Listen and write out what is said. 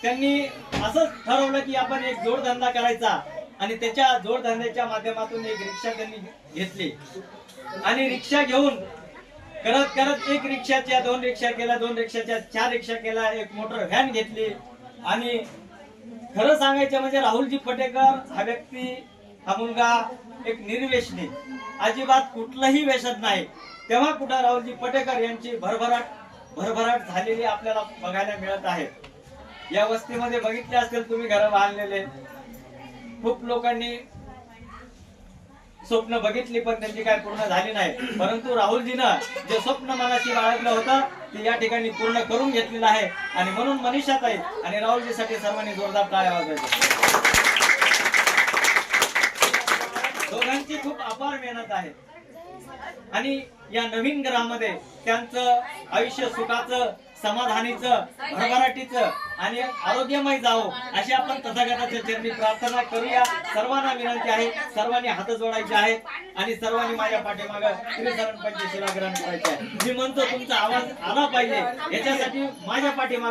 त्यांनी असं ठरवलं की आपण एक जोडधंदा करायचा आणि त्याच्या जोडधंद्याच्या माध्यमातून एक रिक्षा त्यांनी घेतली आणि रिक्षा घेऊन करत करत एक रिक्षाच्या 2 रिक्षा केल्या, 2 रिक्षाच्या 4 रिक्षा केल्या, एक मोटर व्हॅन घेतली आणि खरं सांगायचं म्हणजे राहुलजी फटेकर हा व्यक्ती, हा मुलगा एक निर्व्यसनी, अजिबात कुठलंही व्यसन नाही. तेव्हा कुठं राहुलजी फटेकर यांची भरभराट झालेली आपल्याला बघायला मिळत आहे. या वस्तीमध्ये बघितले असतील तुम्ही घर बांधलेले, खूप लोकांनी स्वप्न बघितली पण त्यांची काय पूर्ण झाली नाही, परंतु राहुलजीनं जे स्वप्न मनाशी बाळगलं होतं ते या ठिकाणी पूर्ण करून घेतलेलं आहे आणि म्हणून मनीषाताई आणि राहुलजीसाठी सर्वांनी जोरदार टाळ्या वाजवायच्या. दोघांची खूप अपार मेहनत आहे आणि या नवीन घरामध्ये त्यांचं आयुष्य सुखाचं, समाधानीचं, भरभराटीचं आणि आरोग्यमय जावो अशी आपण तथागताच्या चरणी प्रार्थना करूया. सर्वांना विनंती आहे, सर्वांनी हात जोडायचे आहेत आणि सर्वांनी माझ्या पाठीमागे श्रीचरण पंचशीला ग्रहण करायचे आहे. मी म्हणतो तुमचा आवाज आला पाहिजे, याच्यासाठी माझ्या पाठीमागे